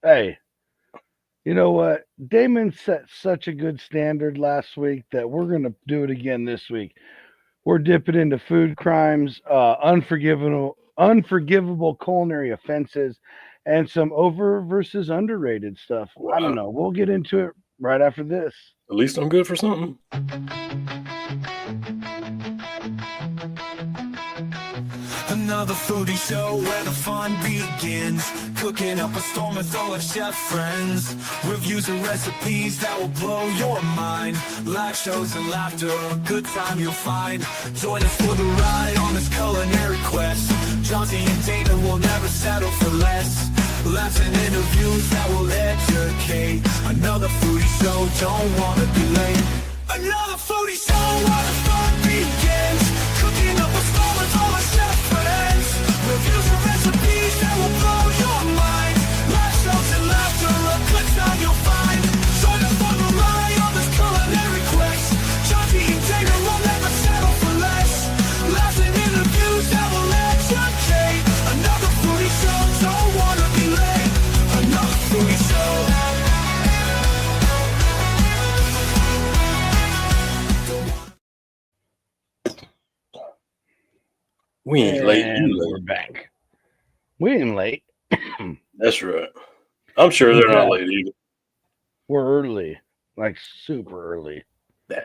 Hey, you know what? Damon set such a good standard last week that we're going to do it again this week. We're dipping into food crimes, unforgivable culinary offenses, and some over versus underrated stuff. I don't Wow. know. We'll get into it right after this. At least I'm good for something. Another foodie show where the fun begins. Cooking up a storm with all our chef friends. Reviews and recipes that will blow your mind. Live shows and laughter, a good time you'll find. Join us for the ride on this culinary quest. Johnsy and Damon will never settle for less. Laughs and interviews that will educate. Another foodie show, don't wanna be late. Another foodie show where the fun begins. Cooking up a storm with all our chef friends. Reviews and recipes that will blow your mind. Live shows and laughter, a good time you'll find. Join us for the ride on this culinary quest. Johnsy and Damon will never settle for less. Laughs and interviews that will educate. Another foodie show, don't wanna be late. Another foodie show. We ain't late. And You we're late. back. We ain't late. That's right. I'm sure they're not Yeah. late either. We're early, like super early. Nah,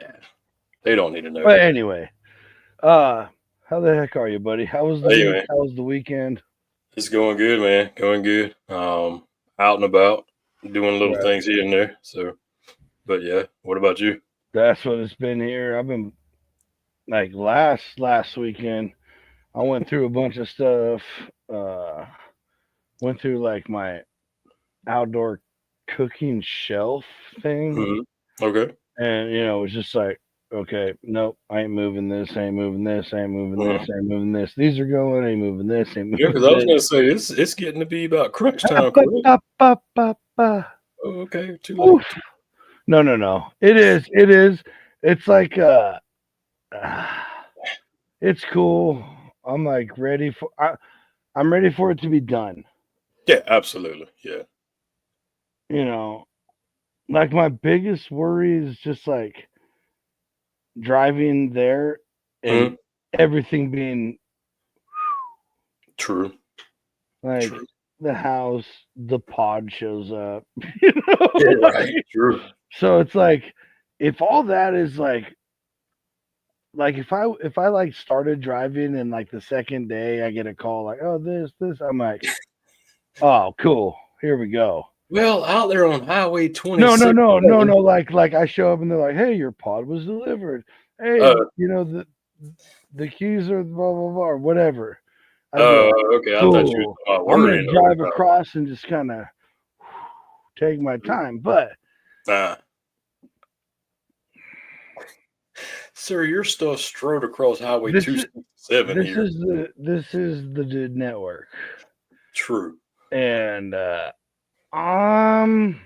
they don't need to know. But anyway, how the heck are you, buddy? How was the Anyway. week? How was the weekend? It's going good, man. Going good. Out and about, doing little Right. things here and there. So, but yeah. What about you? That's what it's been here. I've been like last weekend. I went through a bunch of stuff. Went through like my outdoor cooking shelf thing, Mm-hmm. Okay. and it was just like, okay, nope, I ain't moving this. I ain't moving this. I ain't moving this. I ain't moving this. These are going. I ain't moving this. Ain't Yeah, moving because I was this. gonna say it's getting to be about crunch time. Ba, Correct? ba, ba, ba, ba. Oh, okay. Too late. Oof. No. It is. It's like it's cool. I'm like ready for. I'm ready for it to be done. Yeah, absolutely. Yeah. Like my biggest worry is just like driving there and everything being True. like True. the house, the pod shows up. Yeah, right. True. So it's like if all that is like if I like started driving and like the second day I get a call like, oh, this, I'm like, oh, cool, here we go. Well, out there on Highway 26. No. Like I show up and they're like, hey, your pod was delivered. Hey, the keys are blah blah blah or whatever. Okay. I thought you were I'm worrying. gonna drive across and just kind of take my time, but sir, your stuff strode across Highway 267 here. This is the network. True. And I'm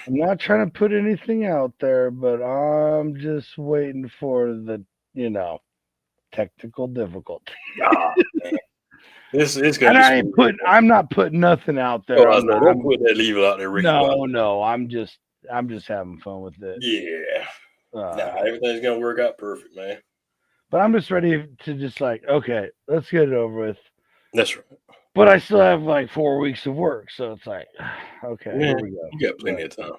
not trying to put anything out there, but I'm just waiting for the technical difficulty. This is gonna. And I'm not putting nothing out there. Oh, don't put that evil out there, Ricky. No. I'm just having fun with it. Yeah. Everything's gonna work out perfect, man. But I'm just ready to just like, okay, let's get it over with. That's right. But I still have like 4 weeks of work, so it's like, okay, here we go. You got plenty of time.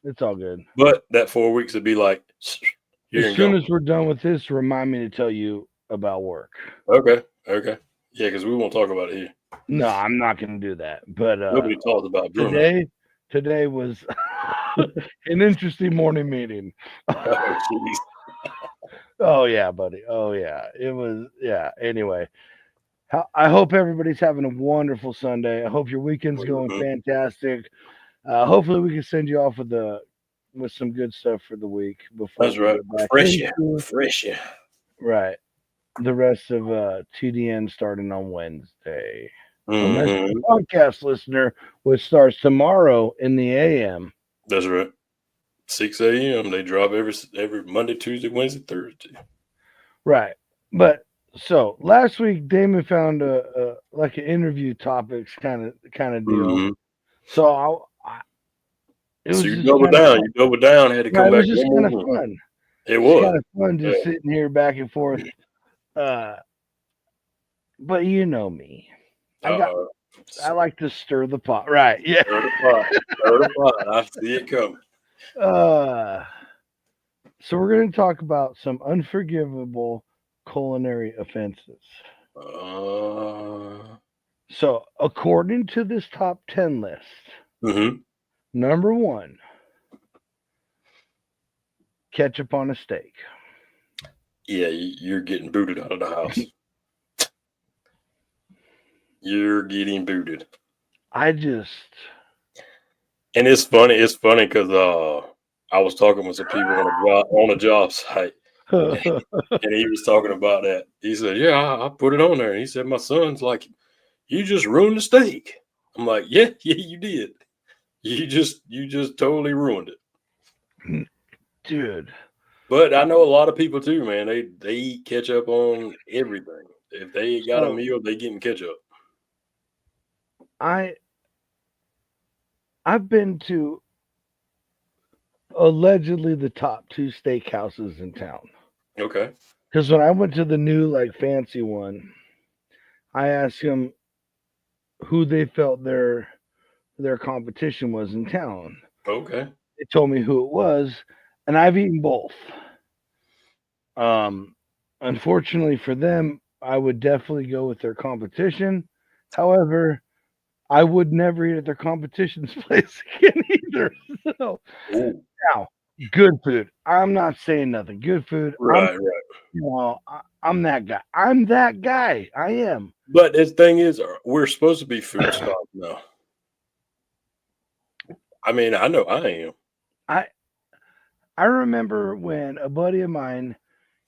It's all good. But that 4 weeks would be like, as soon as we're done with this, remind me to tell you about work. Okay. Yeah, because we won't talk about it here. No, I'm not going to do that. But nobody talks about today was an interesting morning meeting. Oh, jeez. Oh yeah, buddy. Oh yeah, it was. Yeah. Anyway. I hope everybody's having a wonderful Sunday. I hope your weekend's going fantastic. Hopefully, we can send you off with some good stuff for the week. That's right. Fresh. Right. The rest of TDN starting on Wednesday. Mm-hmm. Podcast listener, which starts tomorrow in the AM. That's right. 6 a.m. They drop every Monday, Tuesday, Wednesday, Thursday. Right. But so last week, Damon found like an interview topics kind of deal. Mm-hmm. So it was So you just double kind of down. fun. You double down. Had to Yeah, come it back was just one kind of more time. fun. It It's was. kind of fun just Yeah. sitting here back and forth. But you know me. Uh-oh. I like to stir the pot. Right. Yeah. Stir the pot. Stir the pot. I see it coming. So we're going to talk about some unforgivable culinary offenses. So according to this top 10 list, number 1, ketchup on a steak. Yeah, you're getting booted out of the house. You're getting booted. And it's funny. It's funny because I was talking with some people on a job site, and he was talking about that. He said, "Yeah, I put it on there." And he said, "My son's like, you just ruined the steak." I'm like, "Yeah, you did. You just totally ruined it, dude." But I know a lot of people too, man. They eat ketchup on everything. If they got a So meal, they getting ketchup. I've been to allegedly the top 2 steakhouses in town. Okay. Because when I went to the new like fancy one, I asked him who they felt their competition was in town. Okay. They told me who it was, and I've eaten both. Unfortunately for them, I would definitely go with their competition. However, I would never eat at their competition's place again either. So now, good food. I'm not saying nothing. Good food. Right. I'm that guy. I'm that guy. I am. But the thing is, we're supposed to be food snobs now. I mean, I know I am. I remember when a buddy of mine,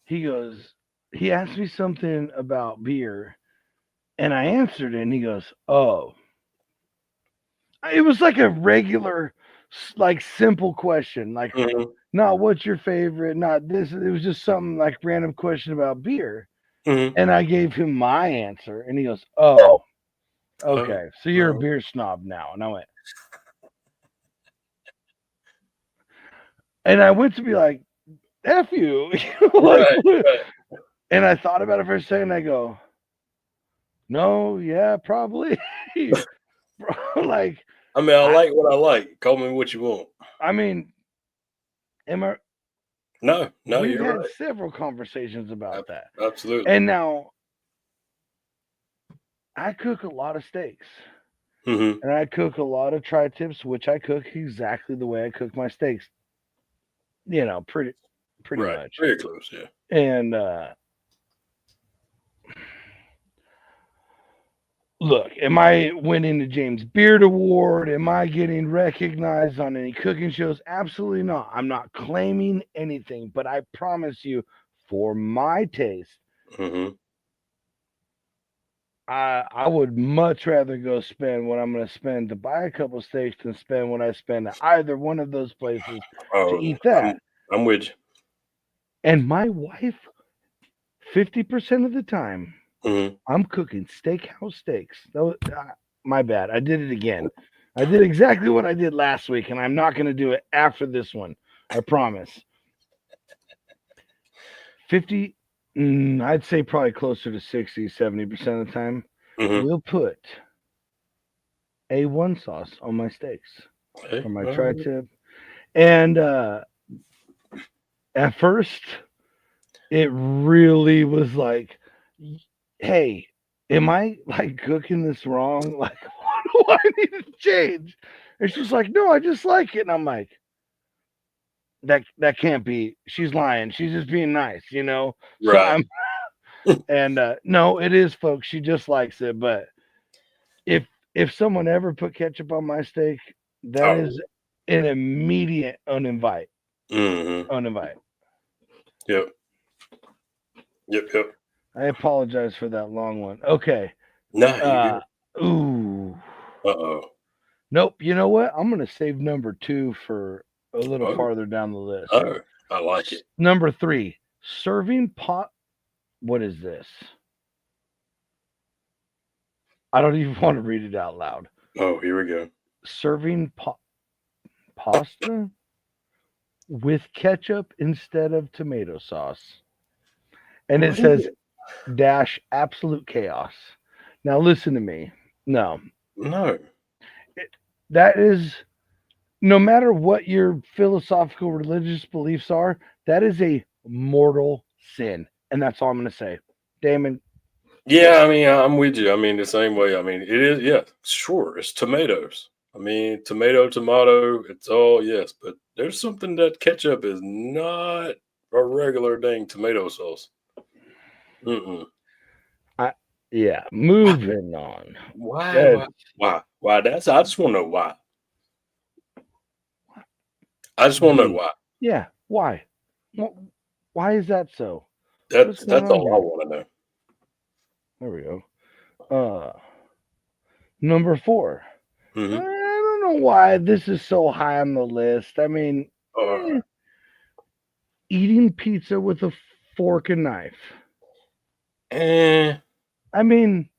he asked me something about beer, and I answered it, and he goes, "Oh." It was like a regular, like simple question, like, not what's your favorite, not this. It was just something like random question about beer. And I gave him my answer, and he goes, "Oh, okay, so you're a beer snob now." And I went, and I went to be like, "F you," like, right. And I thought about it for a second. I go, "No, yeah, probably." Like, I mean, I like what I like. Call me what you want. I mean, No, we've you're had right. several conversations about that. Absolutely. And now I cook a lot of steaks. And I cook a lot of tri-tips, which I cook exactly the way I cook my steaks. Pretty right. much. Very close, yeah. And look, am I winning the James Beard Award? Am I getting recognized on any cooking shows? Absolutely not. I'm not claiming anything, but I promise you, for my taste, I would much rather go spend what I'm going to spend to buy a couple steaks than spend what I spend at either one of those places to eat that. I'm with you. And my wife, 50% of the time, I'm cooking steakhouse steaks. My bad. I did it again. I did exactly what I did last week, and I'm not going to do it after this one. I promise. 50, I'd say probably closer to 60, 70% of the time, we'll put A1 sauce on my steaks for my tri-tip. And at first, it really was like, hey, am I like cooking this wrong? Like, what do I need to change? And she's like, no, I just like it. And I'm like, that can't be. She's lying. She's just being nice, Right. So I'm, and no, it is, folks. She just likes it. But if someone ever put ketchup on my steak, that is an immediate uninvite. Uninvite. Yep. I apologize for that long one. Okay. No. Ooh. Nope. You know what? I'm going to save number 2 for a little farther down the list. I like it. Number 3, serving pot. What is this? I don't even want to read it out loud. Oh, here we go. serving pasta with ketchup instead of tomato sauce. And it says dash absolute chaos. Now listen to me. No. No. That is, no matter what your philosophical religious beliefs are, that is a mortal sin. And that's all I'm going to say. Damon. Yeah, I mean, I'm with you. I mean, the same way. I mean, it is, yeah, sure, it's tomatoes. I mean, tomato, it's all, yes, but there's something that ketchup is not a regular dang tomato sauce. Mm-mm. Yeah, moving on. Why? That's, I just want to know why. I just want to know why. Yeah, why? Why is that so? That's all I want to know. There we go. Number 4. Mm-hmm. I don't know why this is so high on the list. I mean, eating pizza with a fork and knife. I mean,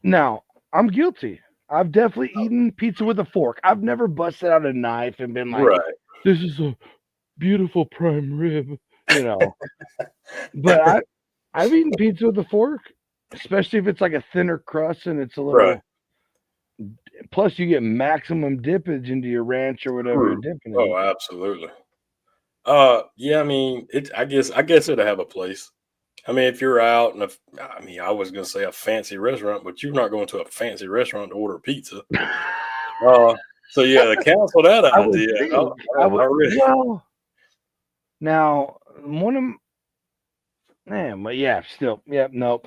now I'm guilty. I've definitely eaten pizza with a fork. I've never busted out a knife and been like, "This is a beautiful prime rib," you know. But I've eaten pizza with a fork, especially if it's like a thinner crust and it's a little. Right. Plus, you get maximum dippage into your ranch or whatever you're dipping in. Oh, absolutely. Yeah, I mean, I guess it'll have a place. I mean, if you're out and I was gonna say a fancy restaurant, but you're not going to a fancy restaurant to order pizza. So yeah, to cancel that idea. Well, now one of man, but yeah, still, yeah, nope.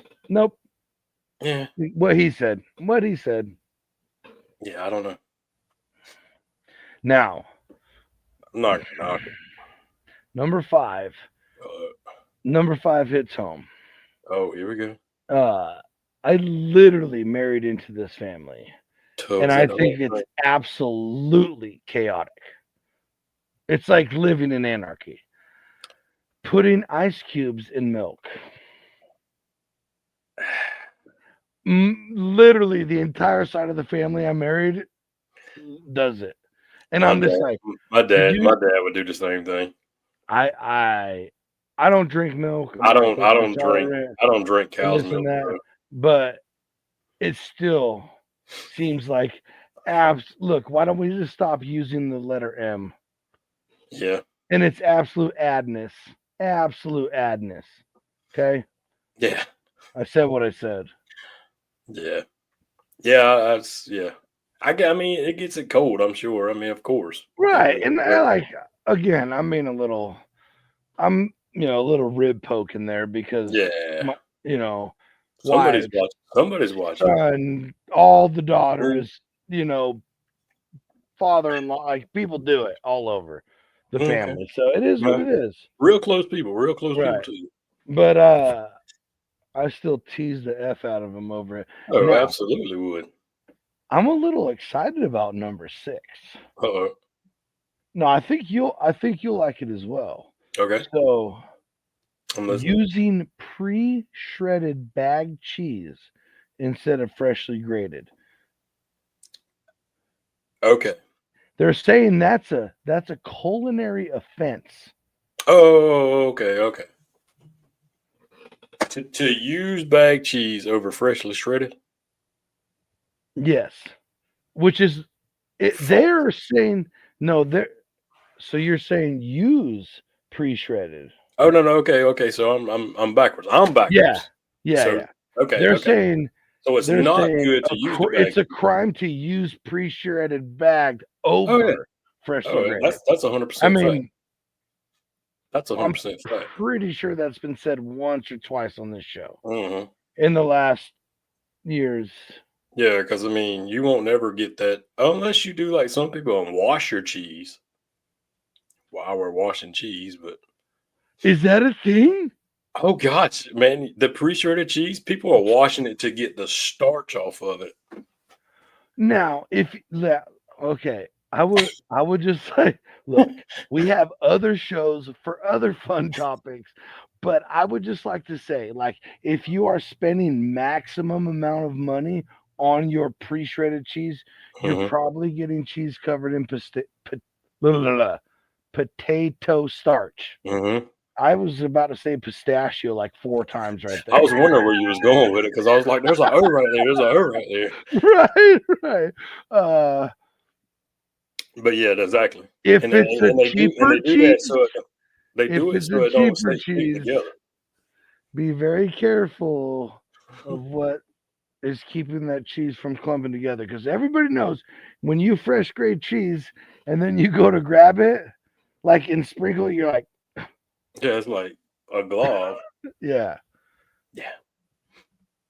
Yeah. What he said. Yeah, I don't know. Now, I'm not gonna knock it. Number 5. Number 5 hits home. Oh, here we go. I literally married into this family, and I think it's absolutely chaotic. It's like living in anarchy. Putting ice cubes in milk. Literally, the entire side of the family I married does it, and I'm just like, my dad would do the same thing. I don't drink milk. I don't drink cow's milk. But it still seems like look, why don't we just stop using the letter M? Yeah. And it's absolute adness. Absolute adness. Okay? Yeah. I said what I said. Yeah. Yeah, I mean, it gets it cold, I'm sure. I mean, of course. Right. And I like, again, I'm being a little rib poke in there because somebody's watching. Son, all the daughters, father-in-law, like people do it all over the family. So it is what it is. Real close people to you. But I still tease the F out of him over it. Oh, now, absolutely would. I'm a little excited about number 6. Uh-oh. No, I think you'll like it as well. Okay. So using pre-shredded bagged cheese instead of freshly grated. Okay. They're saying that's a culinary offense. Oh, okay. To use bagged cheese over freshly shredded? Yes. Which is they're saying no, so you're saying use pre-shredded. Oh no, okay. So I'm backwards. I'm backwards. Yeah. Okay. They're saying so it's not good to use the bag. It's a crime to use pre-shredded bagged over freshly grated. That's 100%. I mean, that's 100% fact. Pretty sure that's been said once or twice on this show in the last years. Yeah, because I mean, you won't never get that unless you do like some people and wash your cheese while we're washing cheese. But is that a thing? Oh gosh, man, the pre-shredded cheese, people are washing it to get the starch off of it. Now, I would just say, look, we have other shows for other fun topics, but I would just like to say, like, if you are spending maximum amount of money on your pre-shredded cheese, you're Mhm. probably getting cheese covered in potato starch. Mhm. I was about to say pistachio like 4 times right I there. was wondering where you was going with it because I was like, "There's an O right there. There's an O right there." Right. But yeah, exactly. If And it's a they cheaper do that cheese, so they if do it it's so a it don't cheaper stay stick cheese, together. be very careful of what is keeping that cheese from clumping together, because everybody knows when you fresh grade cheese and then you go to grab it, like in sprinkle, you're like, Yeah, it's like a glove. yeah, Yeah.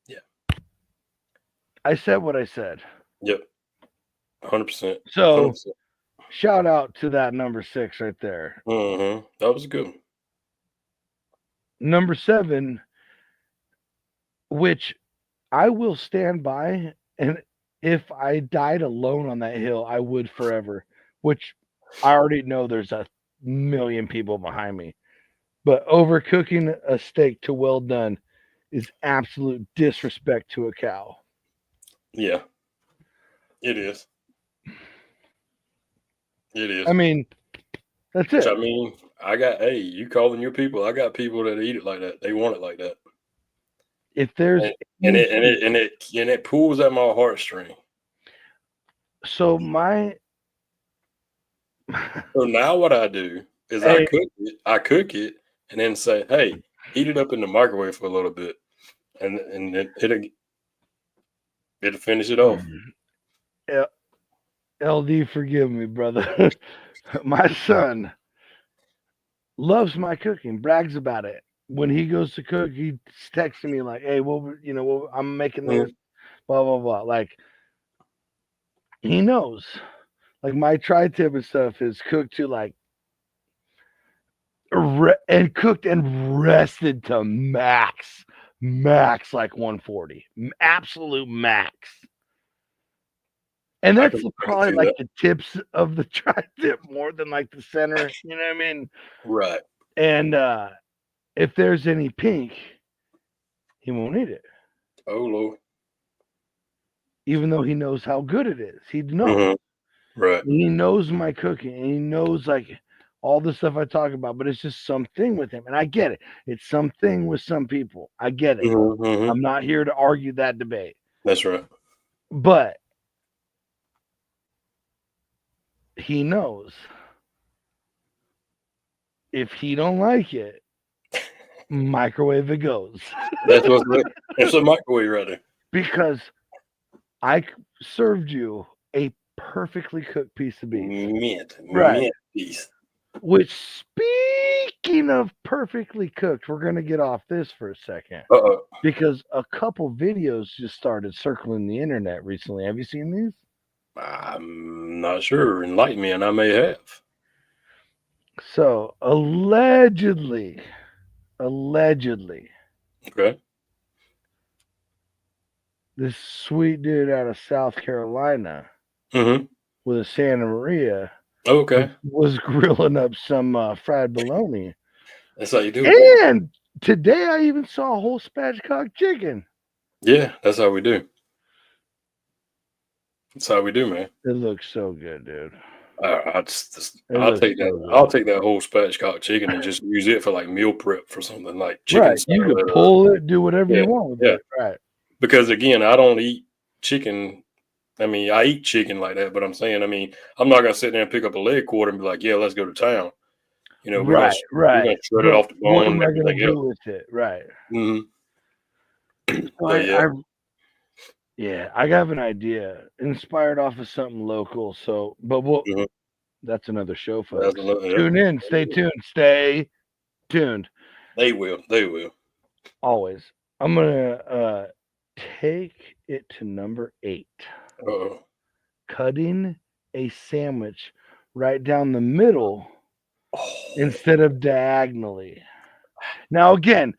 Yeah. I said what I said. Yep. 100%. So 100%. shout out to that number 6 right there. Mhm. That was good. Number 7, which I will stand by, and if I died alone on that hill, I would forever, which I already know there's a million people behind me. But overcooking a steak to well done is absolute disrespect to a cow. Yeah. It is. It is. I mean, that's Which it. I mean, hey, you calling your people. I got people that eat it like that. They want it like that. If there's And any- it pulls at my heartstring. so my So now what I do is hey, I cook it and then say, hey, heat it up in the microwave for a little bit. And it'll finish it off. LD, forgive me, brother. My son loves my cooking, brags about it. When he goes to cook, he's texting me like, "Hey, I'm making this, blah blah blah." Like he knows. Like my tri-tip and stuff is cooked to like and cooked and rested to max like 140, absolute max. And I that's can probably see like that. the tips of the tri-tip more than like the center. You know what I mean? Right. And if there's any pink, he won't eat it, Oh Lord. even though he knows how good it is. He knows. Mhm. Right. He knows my cooking, and he knows like all the stuff I talk about. But it's just something with him, and I get it. It's something with some people. I get it. Mhm. I'm not here to argue that debate, That's right. but he knows if he don't like it, microwave it goes. That's what's it's a microwave right there. Because I served you a perfectly cooked piece of beef. Mint piece. Which, speaking of perfectly cooked, we're going to get off this for a second. Uh-oh. Because a couple videos just started circling the internet recently. Have you seen these? I'm not sure. Enlighten me, and I may have. So, allegedly, Okay. this sweet dude out of South Carolina Mm-hmm. with a Santa Maria Okay. was grilling up some fried bologna. That's how you do it. And today I even saw a whole spatchcock chicken. Yeah, that's how we do. That's how we do, man. It looks so good, dude. I'll take that. I'll take that whole spatchcock chicken and just use it for like meal prep for something like chicken Right. You salad. can pull it, do whatever Yeah, you want with yeah. it. Right. Because again, I don't eat chicken. I mean, I eat chicken like that, but I'm saying, I mean, I'm not gonna sit there and pick up a leg quarter and be like, yeah, let's go to town. You know, we're Right. gonna shred it off the What bone am and I gonna everything do else. with it? Right. Mm-hmm. Well, yeah. I have an idea inspired off of something local. So, but Mhm. that's another show, That's folks. another- Tune in. Stay tuned. Stay tuned. They will. They will. Always. I'm gonna take it to number 8. Uh-oh. Cutting a sandwich right down the middle Oh. instead of diagonally. Now, again,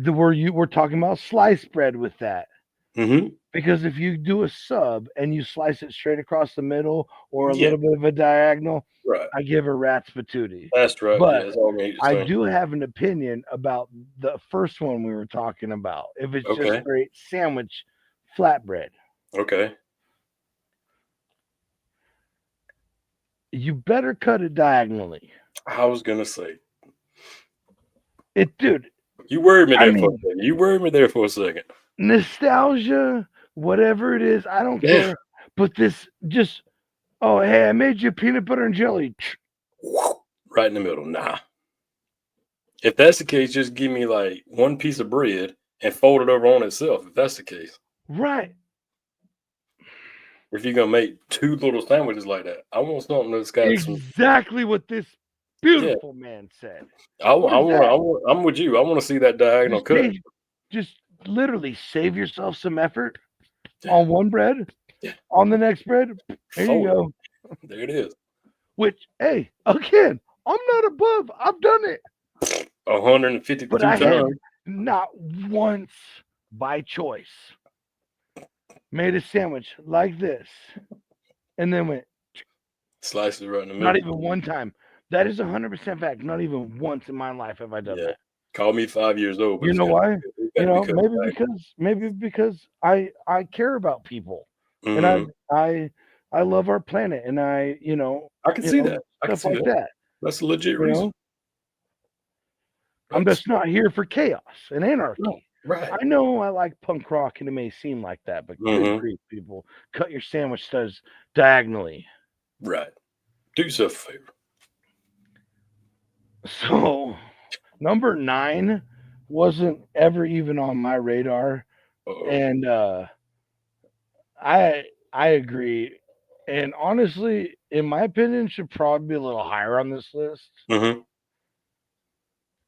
we're talking about sliced bread with that. Mm-hmm. Because if you do a sub and you slice it straight across the middle or a Yeah. little bit of a diagonal, Right. I give a rat's patootie. That's right. But yeah, that's all we need to I say. do have an opinion about the first one we were talking about. If it's just Okay. straight sandwich flatbread. Okay. You better cut it diagonally. I was gonna say. Dude. You worried me I there for a mean, second. You worried me there for a second. nostalgia, whatever it is, I don't Yeah. care. But this just, oh, hey, I made you peanut butter and jelly. Right in the middle. Nah. If that's the case, just give me like one piece of bread and fold it over on itself. If that's the case. Right. If you're gonna make two little sandwiches like that, I want something that's got some. Exactly what this beautiful man said. I'm with you. I want to see that diagonal cut. Just literally save yourself some effort Yeah. on one bread. Yeah. On the next bread, there you go. There it is. Which, hey, again, I'm not above. I've done it. 152 but I times. have not once by choice made a sandwich like this and then went Slice it right in the middle. not even one time. That is 100% fact. Not even once in my life have I done that. Call me 5 years old. But you know why? You know, maybe because I care about people, mm-hmm. and I love our planet, and I can see that. I can see that. That's a legit reason. I'm just not here for chaos and anarchy. No, right. I know I like punk rock, and it may seem like that, but good grief, people, cut your sandwich studs diagonally. Right. Do yourself a favor. So, number 9 wasn't ever even on my radar, and I agree. And honestly, in my opinion, should probably be a little higher on this list. Mm-hmm.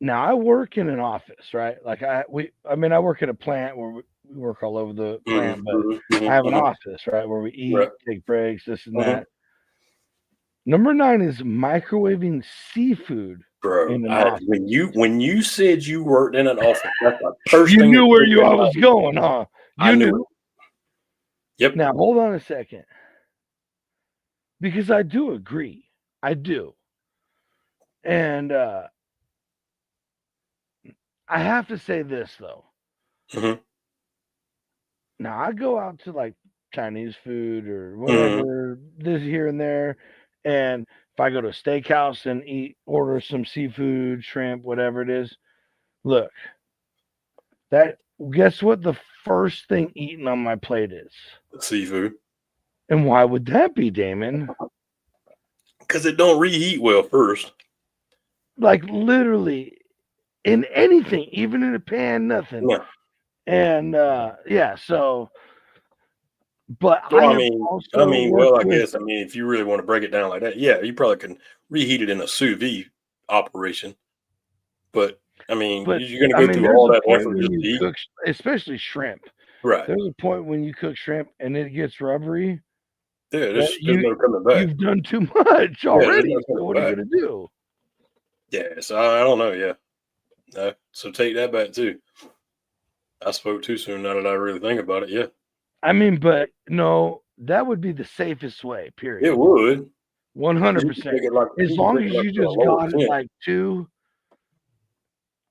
Now I work in an office, right? Like I work at a plant where we work all over the plant, but I have an office, right, where we eat, take breaks, this and that. Number 9 is microwaving seafood. Bro, when you said you worked in an office, that's the first thing. You knew where I was going, huh? You knew. Yep. Now hold on a second, because I do agree. I do, and I have to say this though. Mm-hmm. Now I go out to like Chinese food or whatever, this here and there, and if I go to a steakhouse and order some seafood, shrimp, whatever it is, look, guess what the first thing eaten on my plate is? Seafood. And why would that be, Damon? Because it don't reheat well first. Like literally in anything, even in a pan, nothing. Yeah. And so but well, I guess if you really want to break it down like that, yeah, you probably can reheat it in a sous vide operation. But you're going to go through all that effort just to eat, especially shrimp. Right. There's a point when you cook shrimp and it gets rubbery. Yeah, there's no coming back. You've done too much already. So what are you going to do? Yeah, so I don't know. Yeah. So take that back too. I spoke too soon now that I really think about it. Yeah. But no, that would be the safest way, period. It would. 100%. As long as you just got it like 2.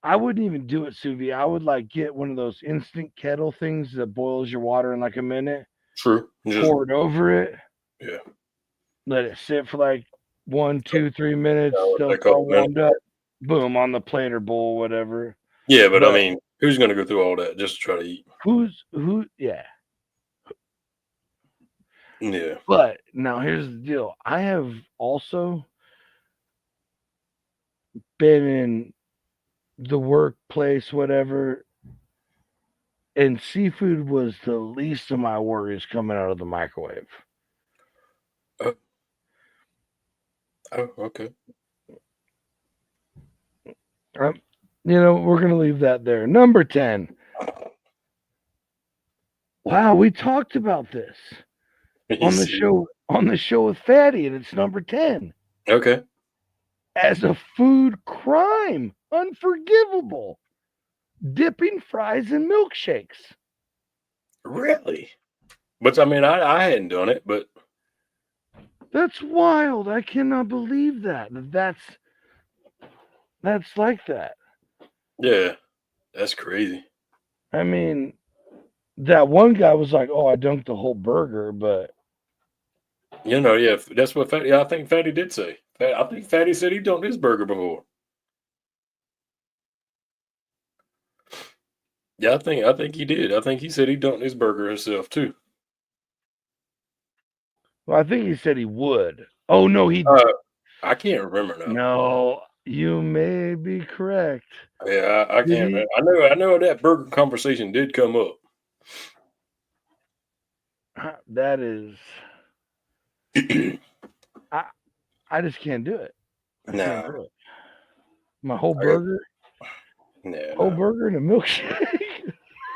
I wouldn't even do it sous vide. I would like get one of those instant kettle things that boils your water in like a minute. True. Pour it over it. Yeah. Let it sit for like 1, 2, 3 minutes. Still warmed up. Boom, on the plate or bowl, whatever. Yeah, but who's going to go through all that just to try to eat? Yeah. Yeah. But now here's the deal. I have also been in the workplace, whatever, and seafood was the least of my worries coming out of the microwave. Oh, okay. We're going to leave that there. Number 10. Wow, we talked about this on the show with Fatty, and it's number 10. Okay. As a food crime, unforgivable. Dipping fries in milkshakes. Really? But I hadn't done it, but that's wild. I cannot believe that. That's like that. Yeah, that's crazy. that one guy was like, "Oh, I dunked the whole burger," but Yeah, that's what Fatty. I think Fatty did say. I think Fatty said he dunked his burger before. Yeah, I think he did. I think he said he dunked his burger himself too. well, I think he said he would. Oh no, he I can't remember now. no. You may be correct. Yeah, I Did can't he? remember. I know that burger conversation did come up. That is, I just can't do it. I can't Nah, do it. My whole I got, burger, whole nah. burger and a milkshake.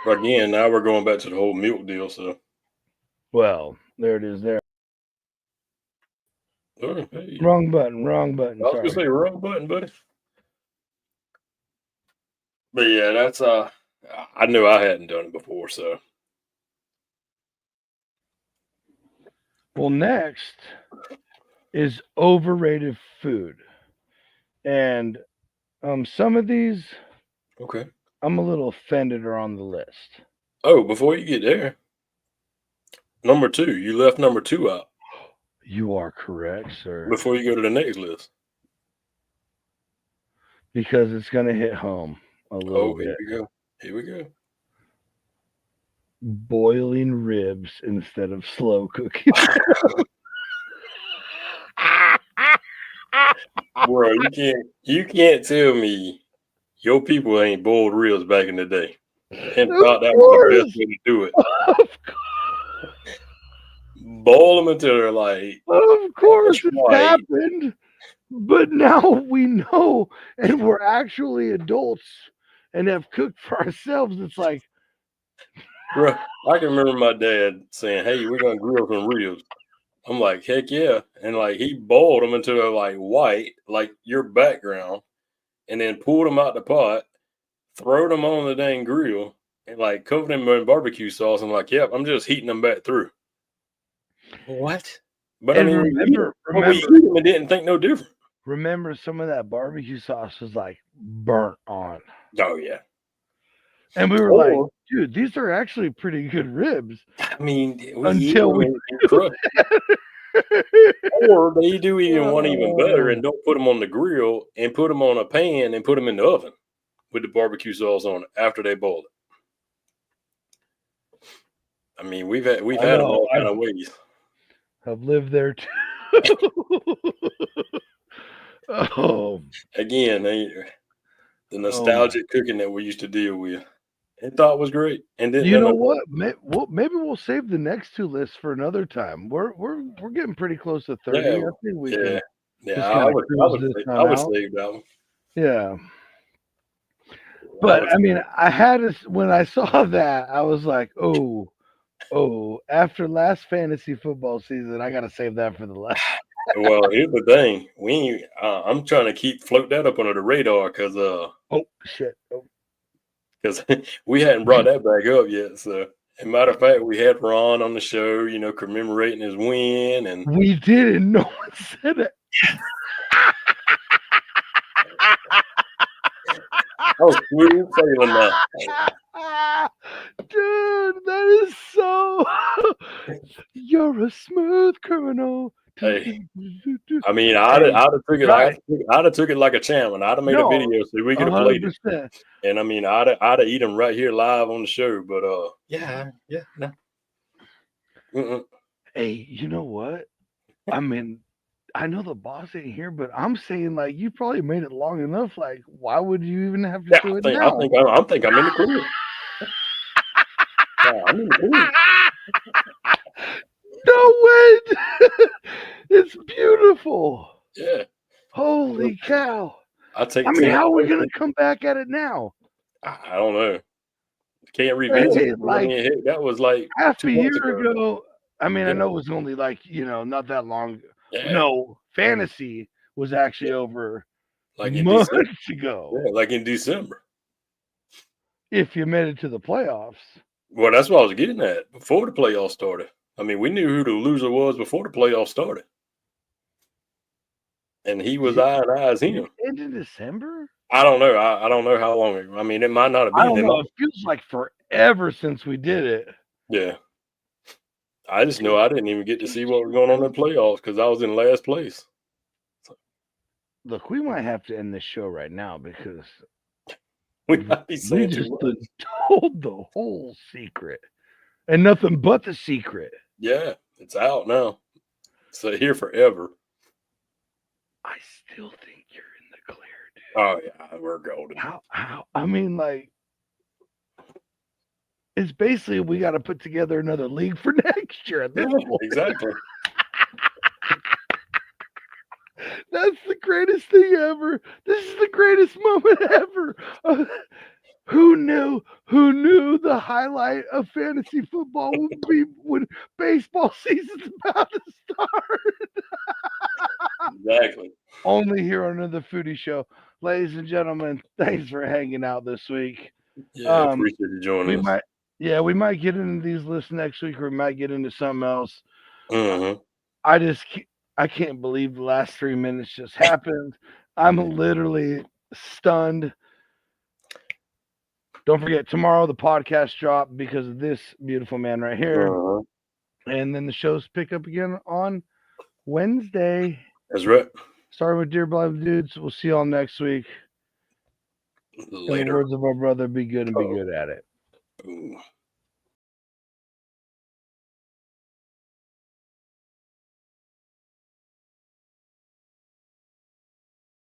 Again, now we're going back to the whole milk deal. So, Well, there it is. There. hey, Wrong button. Wrong button. I was gonna Sorry. say wrong button, buddy. But yeah, that's I knew I hadn't done it before, so Well, next is overrated food, and some of these okay. I'm a little offended are on the list. Oh, before you get there, number 2, you left number 2 out You are correct, sir, before you go to the next list. because it's gonna hit home a little Oh, here bit. we go. Here we go. Boiling ribs instead of slow cooking. Bro, you can't tell me your people ain't boiled ribs back in the day and Of thought that was the best course, way to do it. of Boil them until they're like Of course, it's white. happened, but now we know, and we're actually adults and have cooked for ourselves. It's like, Bro, I can remember my dad saying, "Hey, we're gonna grill some ribs." I'm like, "Heck yeah!" And like he boiled them until they're like white, like your background, and then pulled them out the pot, throw them on the dang grill, and like covered them in barbecue sauce. I'm like, "Yep, I'm just heating them back through." What? But I and mean, we eat them and didn't think no different. remember, some of that barbecue sauce was like burnt on, Oh yeah. and we were like, Or dude, these are actually pretty good ribs I mean, we eat until them we. in crust. Or they do even one even better and don't put them on the grill and put them on a pan and put them in the oven with the barbecue sauce on it after they boil it. I mean, we've had them all kind of ways. I've lived there too. Oh, Again, the nostalgic cooking that we used to deal with and thought was great. And then you know what? Maybe we'll save the next two lists for another time. We're getting pretty close to 30. Yeah, I think we yeah, can yeah. just I kind of would cruise this I on would out. save that one. Yeah. But I mean, I had this when I saw that, I was like, oh, after last fantasy football season, I gotta save that for the last. Well, here's the thing: I'm trying to float that up under the radar because Oh shit. Oh. we hadn't brought that back up yet. So, as a matter of fact, we had Ron on the show, commemorating his win, and We did, and no one said it. I was smooth sailing now. Dude, that is so. You're a smooth criminal. Hey, I mean, I'd have took it like a champ, and I'd have made a video so we could have played it. And I mean, I'd have eat them right here live on the show. But no. Hey, you know what? I mean, I know the boss ain't here, but I'm saying like you probably made it long enough. Like, why would you even have to do it now? I think I'm in the clear. I'm in the clear. No way! It's beautiful. Yeah. Holy cow! I mean, how are we gonna come back at it now? I don't know. Can't revisit it. Like, that was like half a year ago. I mean, I know it was only like not that long. Yeah. No, fantasy was actually over like months ago. Yeah, like in December. If you made it to the playoffs. Well, that's what I was getting at before the playoffs started. I mean, we knew who the loser was before the playoffs started. And he was as him. End in December? I don't know. I don't know how long. I mean, it might not have been. I don't know. It feels like ever since we did it. Yeah. I just know I didn't even get to see what was going on in the playoffs because I was in last place. Look, we might have to end this show right now because We might be we saying just too much. told the whole secret and nothing but the secret. Yeah, it's out now. So here forever. I still think you're in the clear, dude. Oh yeah, we're golden. How? I mean, like, it's basically we got to put together another league for next year. At this point. Exactly. That's the greatest thing ever. This is the greatest moment ever. Who knew? Who knew the highlight of fantasy football would be when baseball season's about to start? Exactly. Only here on another foodie show, ladies and gentlemen. Thanks for hanging out this week. Yeah, I appreciate you joining us. We might get into these lists next week, or we might get into something else. Mm-hmm. I can't believe the last 3 minutes just happened. I'm literally stunned. Don't forget, tomorrow the podcast drop because of this beautiful man right here. Uh-huh. And then the shows pick up again on Wednesday. That's right. Starting with Dear Beloved Dudes. We'll see y'all next week. Later. In the words of our brother, be good and be good at it. Ooh.